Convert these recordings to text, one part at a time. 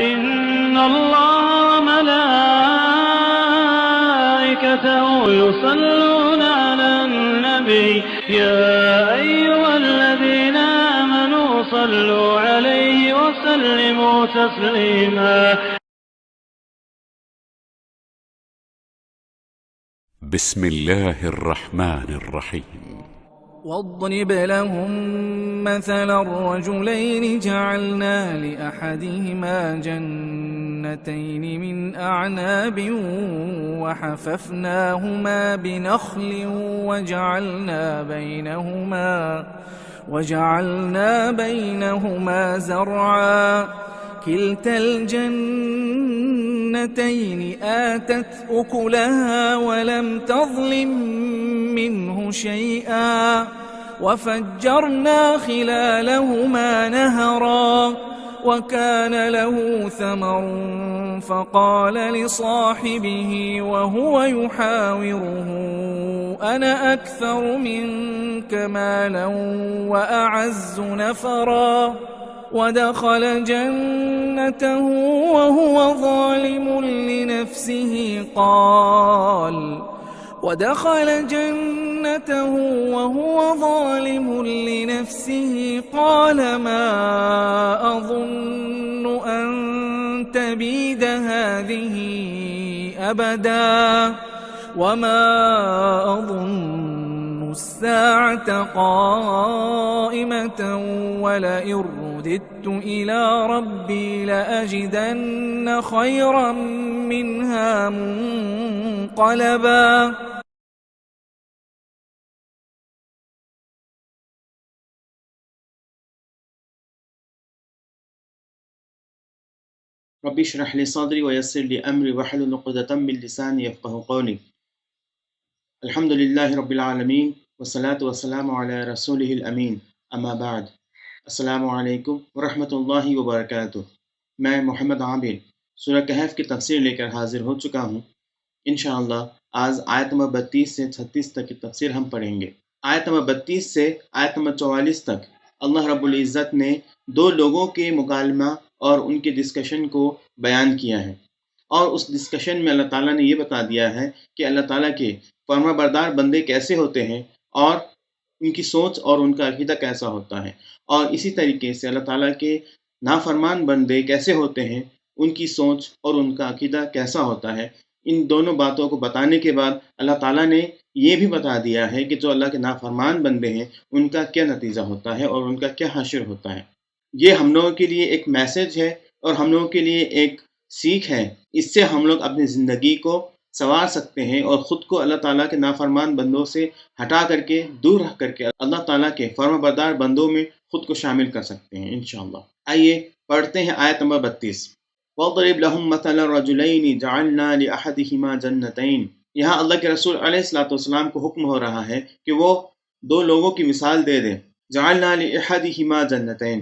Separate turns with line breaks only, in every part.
إن الله وملائكته يصلون على النبي يا أيها الذين آمنوا صلوا عليه وسلموا تسليما.
بسم الله الرحمن الرحيم.
واضرب لهم مثلا الرجلين جعلنا لأحدهما جنتين من أعناب وحففناهما بنخل وجعلنا بينهما زرعا كلتا الجنتين آتت أكلها ولم تظلم منه شيئا وفجرنا خلالهما نهرا وكان له ثمر فقال لصاحبه وهو يحاوره أنا أكثر منك مالا وأعز نفرا ودخل جنته وهو ظالم لنفسه قال ما أظن أن تبيد هذه أبدا وما أظن الساعة قائمة ولئن رددت إلى ربي لأجدن خيرا منها منقلبا.
رب اشرح لي صدري ويسر لي أمري واحلل عقدة من لساني يفقهوا قولي. الحمد لله رب العالمين والصلاة والسلام على رسوله الأمين اما بعد. السلام علیکم ورحمۃ اللہ وبرکاتہ. میں محمد عابد سورہ کہف کی تفسیر لے کر حاضر ہو چکا ہوں. انشاءاللہ آج آیت نمبر 32 سے 36 تک کی تفسیر ہم پڑھیں گے. آیت نمبر 32 سے آیت نمبر 44 تک اللہ رب العزت نے دو لوگوں کے مکالمہ اور ان کے ڈسکشن کو بیان کیا ہے، اور اس ڈسکشن میں اللہ تعالیٰ نے یہ بتا دیا ہے کہ اللہ تعالیٰ کے فرما بردار بندے کیسے ہوتے ہیں اور ان کی سوچ اور ان کا عقیدہ کیسا ہوتا ہے، اور اسی طریقے سے اللہ تعالیٰ کے نافرمان بندے کیسے ہوتے ہیں، ان کی سوچ اور ان کا عقیدہ کیسا ہوتا ہے. ان دونوں باتوں کو بتانے کے بعد اللہ تعالیٰ نے یہ بھی بتا دیا ہے کہ جو اللہ کے نافرمان بندے ہیں ان کا کیا نتیجہ ہوتا ہے اور ان کا کیا حشر ہوتا ہے. یہ ہم لوگوں کے لیے ایک میسج ہے اور ہم لوگوں کے لیے ایک سیکھ ہے. اس سے ہم لوگ اپنی زندگی کو سنوار سکتے ہیں اور خود کو اللہ تعالیٰ کے نافرمان بندوں سے ہٹا کر کے دور رکھ کر کے اللہ تعالیٰ کے فرما بردار بندوں میں خود کو شامل کر سکتے ہیں انشاءاللہ. آئیے پڑھتے ہیں آیت نمبر 32. وَاضْرِبْ لَهُمْ مَثَلَ الرَّجُلَيْنِ جَعَلْنَا لِأَحَدِهِمَا جَنَّتَيْنِ. یہاں اللہ کے رسول علیہ الصلوۃ کو حکم ہو رہا ہے کہ وہ دو لوگوں کی مثال دے دیں. جَعَلْنَا لِأَحَدِهِمَا جَنَّتَيْنِ،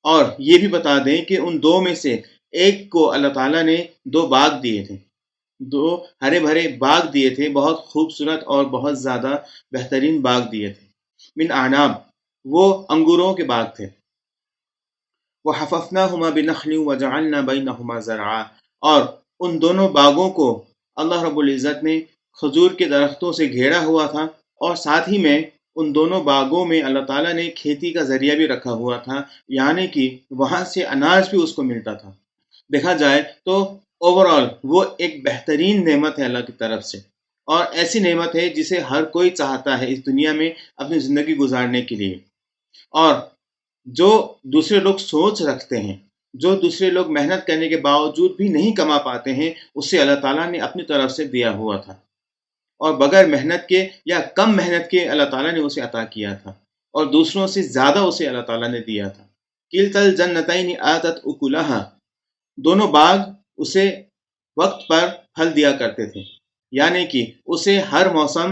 اور یہ بھی بتا دیں کہ ان دو میں سے ایک کو اللہ تعالیٰ نے دو باغ دیے تھے، دو ہرے بھرے باغ دیے تھے، بہت خوبصورت اور بہت زیادہ بہترین باغ دیے تھے. من اعناب، وہ انگوروں کے باغ تھے. وَحَفَفْنَاهُمَا بِنَخْلٍ وَجَعَلْنَا بَيْنَهُمَا زَرْعًا، اور ان دونوں باغوں کو اللہ رب العزت نے کھجور کے درختوں سے گھیرا ہوا تھا، اور ساتھ ہی میں ان دونوں باغوں میں اللہ تعالیٰ نے کھیتی کا ذریعہ بھی رکھا ہوا تھا، یعنی کہ وہاں سے اناج بھی اس کو ملتا تھا. دیکھا جائے تو اوورآل وہ ایک بہترین نعمت ہے اللہ کی طرف سے، اور ایسی نعمت ہے جسے ہر کوئی چاہتا ہے اس دنیا میں اپنی زندگی گزارنے کے لیے. اور جو دوسرے لوگ سوچ رکھتے ہیں، جو دوسرے لوگ محنت کرنے کے باوجود بھی نہیں کما پاتے ہیں، اسے اللہ تعالیٰ نے اپنی طرف سے دیا ہوا تھا، اور بغیر محنت کے یا کم محنت کے اللہ تعالیٰ نے اسے عطا کیا تھا، اور دوسروں سے زیادہ اسے اللہ تعالیٰ نے دیا تھا. کلتا الجنتین آتت اکلہا، دونوں باغ اسے وقت پر پھل دیا کرتے تھے، یعنی کہ اسے ہر موسم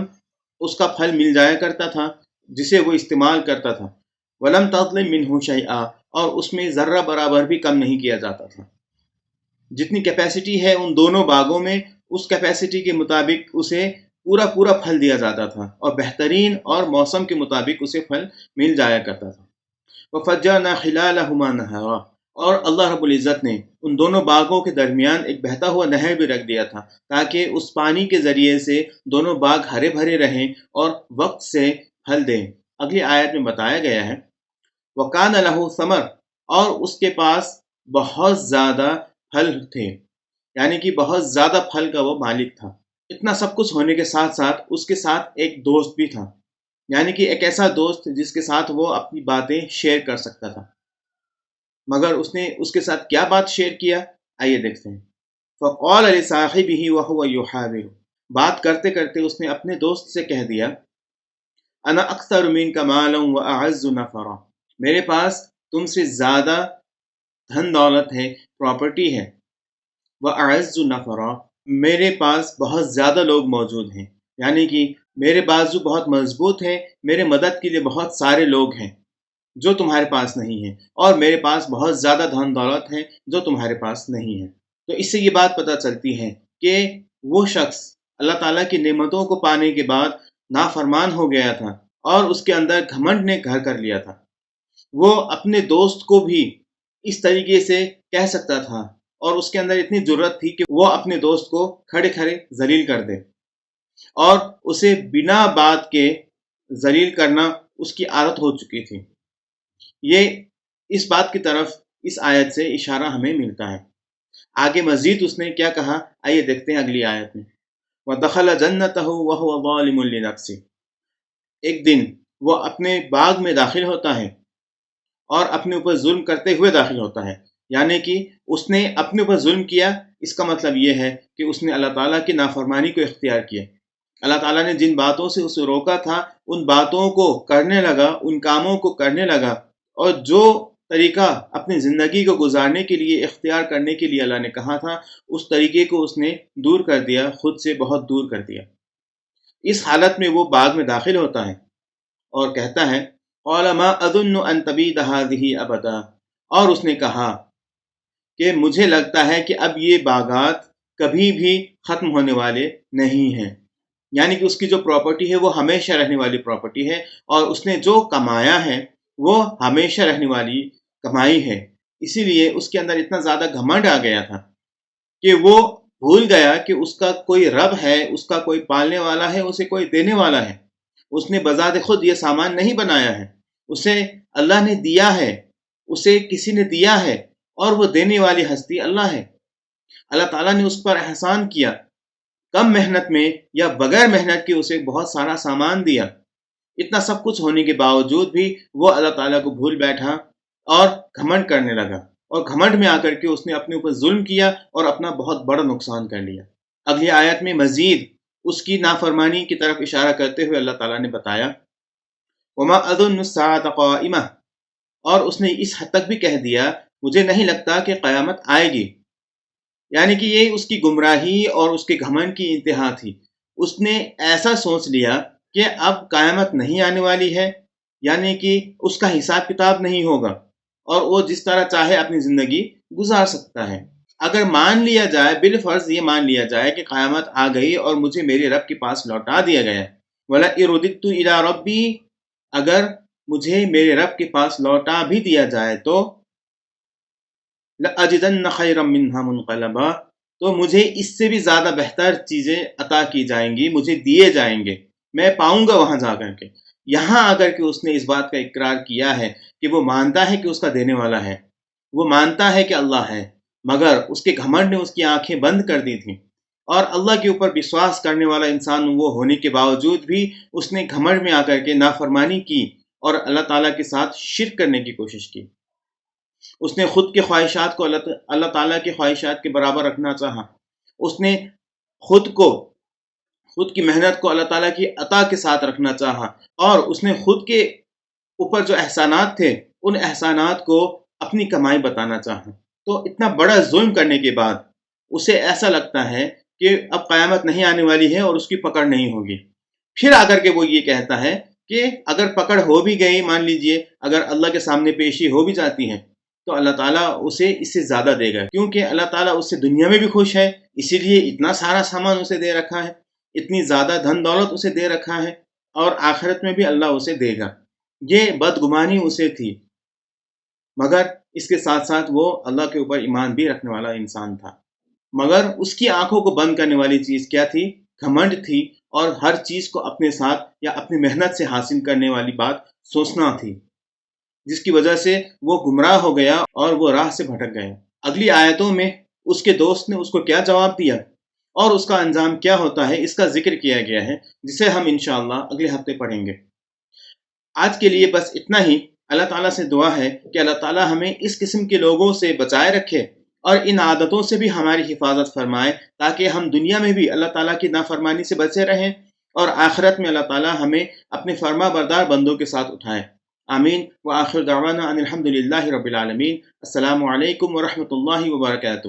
اس کا پھل مل جایا کرتا تھا جسے وہ استعمال کرتا تھا. ولم تظلم منہ شیئا، اور اس میں ذرہ برابر بھی کم نہیں کیا جاتا تھا. جتنی کیپیسٹی ہے ان دونوں باغوں میں، اس کیپیسٹی کے مطابق اسے پورا پھل دیا جاتا تھا، اور بہترین اور موسم کے مطابق اسے پھل مل جایا کرتا تھا. وَفَجَّرْنَا خِلَالَهُمَا نَهَرًا، اور اللہ رب العزت نے ان دونوں باغوں کے درمیان ایک بہتا ہوا نہر بھی رکھ دیا تھا تاکہ اس پانی کے ذریعے سے دونوں باغ ہرے بھرے رہیں اور وقت سے پھل دیں۔ اگلی آیت میں بتایا گیا ہے وَكَانَ لَهُ ثَمَرٌ، اور اس کے پاس بہت زیادہ پھل تھے، یعنی کہ بہت زیادہ پھل کا وہ مالک تھا۔ اتنا سب کچھ ہونے کے ساتھ ساتھ اس کے ساتھ ایک دوست بھی تھا، یعنی کہ ایک ایسا دوست جس کے ساتھ وہ اپنی باتیں شیئر کر سکتا تھا۔ مگر اس نے اس کے ساتھ کیا بات شیئر کیا، آئیے دیکھتے ہیں۔ فَقَالَ لِصَاحِبِهِ وَهُوَ يُحَاوِرُ، بات کرتے کرتے اس نے اپنے دوست سے کہہ دیا انا اکثر منک مالا واعز نفرا، میرے پاس تم سے زیادہ دھن دولت ہے، پراپرٹی ہے، واعز نفرا، میرے پاس بہت زیادہ لوگ موجود ہیں، یعنی کہ میرے بازو بہت مضبوط ہیں، میرے مدد کے لیے بہت سارے لوگ ہیں جو تمہارے پاس نہیں ہیں، اور میرے پاس بہت زیادہ دھن دولت ہے جو تمہارے پاس نہیں ہے۔ تو اس سے یہ بات پتہ چلتی ہے کہ وہ شخص اللہ تعالیٰ کی نعمتوں کو پانے کے بعد نافرمان ہو گیا تھا اور اس کے اندر گھمنڈ نے گھر کر لیا تھا۔ وہ اپنے دوست کو بھی اس طریقے سے کہہ سکتا تھا اور اس کے اندر اتنی جرت تھی کہ وہ اپنے دوست کو کھڑے کھڑے ذلیل کر دے، اور اسے بنا بات کے ذلیل کرنا اس کی عادت ہو چکی تھی۔ یہ اس بات کی طرف اس آیت سے اشارہ ہمیں ملتا ہے۔ آگے مزید اس نے کیا کہا، آئیے دیکھتے ہیں اگلی آیت میں۔ وَدَخَلَ جَنَّتَهُ وَهُوَ ظَالِمٌ لِنَفْسِهِ، ایک دن وہ اپنے باغ میں داخل ہوتا ہے اور اپنے اوپر ظلم کرتے ہوئے داخل ہوتا ہے، یعنی کہ اس نے اپنے اوپر ظلم کیا، اس کا مطلب یہ ہے کہ اس نے اللہ تعالیٰ کی نافرمانی کو اختیار کیا۔ اللہ تعالیٰ نے جن باتوں سے اسے روکا تھا ان باتوں کو کرنے لگا، ان کاموں کو کرنے لگا، اور جو طریقہ اپنی زندگی کو گزارنے کے لیے اختیار کرنے کے لیے اللہ نے کہا تھا اس طریقے کو اس نے دور کر دیا، خود سے بہت دور کر دیا۔ اس حالت میں وہ باغ میں داخل ہوتا ہے اور کہتا ہے قَالَ مَا أَظُنُّ أَن تَبِيدَ هَٰذِهِ أَبَدًا، اور اس نے کہا کہ مجھے لگتا ہے کہ اب یہ باغات کبھی بھی ختم ہونے والے نہیں ہیں، یعنی کہ اس کی جو پراپرٹی ہے وہ ہمیشہ رہنے والی پراپرٹی ہے، اور اس نے جو کمایا ہے وہ ہمیشہ رہنے والی کمائی ہے۔ اسی لیے اس کے اندر اتنا زیادہ گھمنڈ آ گیا تھا کہ وہ بھول گیا کہ اس کا کوئی رب ہے، اس کا کوئی پالنے والا ہے، اسے کوئی دینے والا ہے۔ اس نے بذات خود یہ سامان نہیں بنایا ہے، اسے اللہ نے دیا ہے، اسے کسی نے دیا ہے، اور وہ دینے والی ہستی اللہ ہے۔ اللہ تعالیٰ نے اس پر احسان کیا، کم محنت میں یا بغیر محنت کے اسے بہت سارا سامان دیا۔ اتنا سب کچھ ہونے کے باوجود بھی وہ اللہ تعالیٰ کو بھول بیٹھا اور گھمنڈ کرنے لگا، اور گھمنڈ میں آ کر کے اس نے اپنے اوپر ظلم کیا اور اپنا بہت بڑا نقصان کر لیا۔ اگلی آیت میں مزید اس کی نافرمانی کی طرف اشارہ کرتے ہوئے اللہ تعالیٰ نے بتایا وَمَا أَظُنُّ السَّاعَةَ قَائِمَةً، اور اس نے اس حد تک بھی کہہ دیا مجھے نہیں لگتا کہ قیامت آئے گی، یعنی کہ یہ اس کی گمراہی اور اس کے گھمنڈ کی انتہا تھی۔ اس نے ایسا سوچ لیا کہ اب قیامت نہیں آنے والی ہے، یعنی کہ اس کا حساب کتاب نہیں ہوگا اور وہ جس طرح چاہے اپنی زندگی گزار سکتا ہے۔ اگر مان لیا جائے، بالفرض یہ مان لیا جائے کہ قیامت آ گئی اور مجھے میرے رب کے پاس لوٹا دیا گیا، وَلَئِن رُدِدتُّ إِلَىٰ رَبِّي، اگر مجھے میرے رب کے پاس لوٹا بھی دیا جائے تو لَأَجِدَنَّ خَيْرًا مِّنْهَا مُنْقَلَبًا، تو مجھے اس سے بھی زیادہ بہتر چیزیں عطا کی جائیں گی، مجھے دیے جائیں گے، میں پاؤں گا وہاں جا کر کے۔ یہاں اگر کہ اس نے اس بات کا اقرار کیا ہے کہ وہ مانتا ہے کہ اس کا دینے والا ہے، وہ مانتا ہے کہ اللہ ہے، مگر اس کے گھمنڈ نے اس کی آنکھیں بند کر دی تھیں، اور اللہ کے اوپر وشواس کرنے والا انسان وہ ہونے کے باوجود بھی اس نے گھمنڈ میں آ کر کے نافرمانی کی اور اللہ تعالیٰ کے ساتھ شرک کرنے کی کوشش کی۔ اس نے خود کے خواہشات کو اللہ تعالیٰ کے خواہشات کے برابر رکھنا چاہا، اس نے خود کی محنت کو اللہ تعالیٰ کی عطا کے ساتھ رکھنا چاہا، اور اس نے خود کے اوپر جو احسانات تھے ان احسانات کو اپنی کمائی بتانا چاہا۔ تو اتنا بڑا ظلم کرنے کے بعد اسے ایسا لگتا ہے کہ اب قیامت نہیں آنے والی ہے اور اس کی پکڑ نہیں ہوگی۔ پھر آ کر کے وہ یہ کہتا ہے کہ اگر پکڑ ہو بھی گئی، مان لیجئے اگر اللہ کے سامنے پیشی ہو بھی جاتی ہے تو اللہ تعالیٰ اسے اس سے زیادہ دے گا، کیونکہ اللہ تعالیٰ اس سے دنیا میں بھی خوش ہے، اسی لیے اتنا سارا سامان اسے دے رکھا ہے، اتنی زیادہ دھن دولت اسے دے رکھا ہے، اور آخرت میں بھی اللہ اسے دے گا۔ یہ بدگمانی اسے تھی، مگر اس کے ساتھ ساتھ وہ اللہ کے اوپر ایمان بھی رکھنے والا انسان تھا، مگر اس کی آنکھوں کو بند کرنے والی چیز کیا تھی؟ گھمنڈ تھی، اور ہر چیز کو اپنے ساتھ یا اپنی محنت سے حاصل کرنے والی بات سوچنا تھی، جس کی وجہ سے وہ گمراہ ہو گیا اور وہ راہ سے بھٹک گیا۔ اگلی آیتوں میں اس کے دوست نے اس کو کیا جواب دیا اور اس کا انجام کیا ہوتا ہے، اس کا ذکر کیا گیا ہے، جسے ہم انشاءاللہ اگلے ہفتے پڑھیں گے۔ آج کے لیے بس اتنا ہی۔ اللہ تعالیٰ سے دعا ہے کہ اللہ تعالیٰ ہمیں اس قسم کے لوگوں سے بچائے رکھے اور ان عادتوں سے بھی ہماری حفاظت فرمائے، تاکہ ہم دنیا میں بھی اللہ تعالیٰ کی نافرمانی سے بچے رہیں اور آخرت میں اللہ تعالیٰ ہمیں اپنے فرما بردار بندوں کے ساتھ اٹھائے۔ آمین وآخر دعوانا ان الحمد للہ رب العالمین۔ السلام علیکم ورحمۃ اللہ وبرکاتہ۔